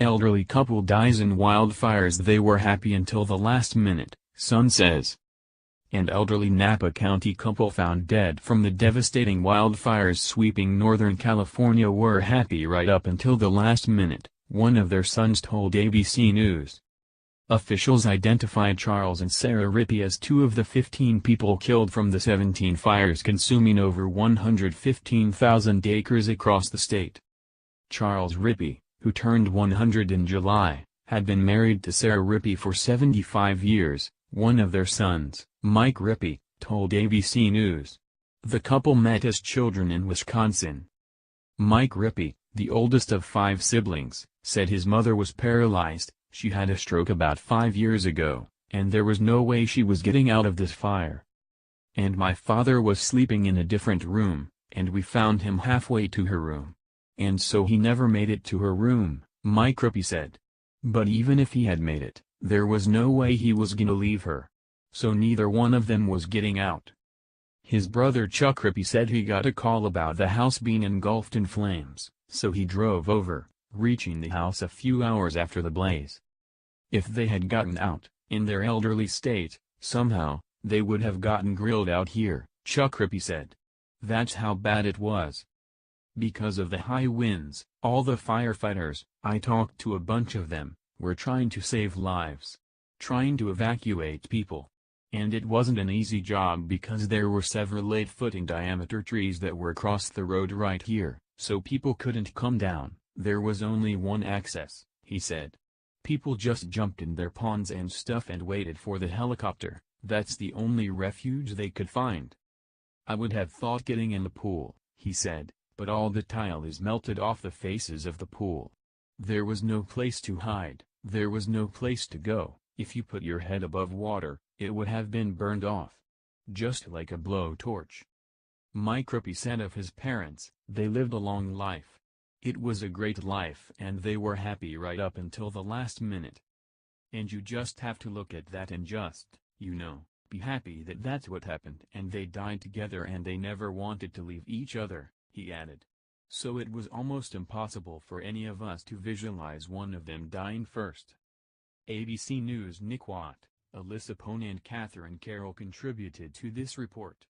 Elderly couple dies in wildfires. They were happy until the last minute, son says. An elderly Napa County couple found dead from the devastating wildfires sweeping Northern California were happy right up until the last minute, one of their sons told ABC News. Officials identified Charles and Sara Rippey as two of the 15 people killed from the 17 fires consuming over 115,000 acres across the state. Charles Rippey, who turned 100 in July, had been married to Sara Rippey for 75 years, one of their sons, Mike Rippey, told ABC News. The couple met as children in Wisconsin. Mike Rippey, the oldest of 5 siblings, said his mother was paralyzed. She had a stroke about 5 years ago, and there was no way she was getting out of this fire. And my father was sleeping in a different room, and we found him halfway to her room. And so he never made it to her room, Mike Rippey said. But even if he had made it, there was no way he was gonna leave her. So neither one of them was getting out. His brother Chuck Rippey said he got a call about the house being engulfed in flames, so he drove over, reaching the house a few hours after the blaze. If they had gotten out, in their elderly state, somehow, they would have gotten grilled out here, Chuck Rippey said. That's how bad it was. Because of the high winds, all the firefighters, I talked to a bunch of them, were trying to save lives. Trying to evacuate people. And it wasn't an easy job because there were several 8-foot in diameter trees that were across the road right here, so people couldn't come down. There was only one access, he said. People just jumped in their ponds and stuff and waited for the helicopter. That's the only refuge they could find. I would have thought getting in the pool, he said, but all the tile is melted off the faces of the pool. There was no place to hide, there was no place to go. If you put your head above water, it would have been burned off. Just like a blowtorch. Mike Rippey said of his parents, they lived a long life. It was a great life and they were happy right up until the last minute. And you just have to look at that and just, be happy that that's what happened and they died together and they never wanted to leave each other, he added. So it was almost impossible for any of us to visualize one of them dying first. ABC News' Nick Watt, Alyssa Pone and Catherine Carroll contributed to this report.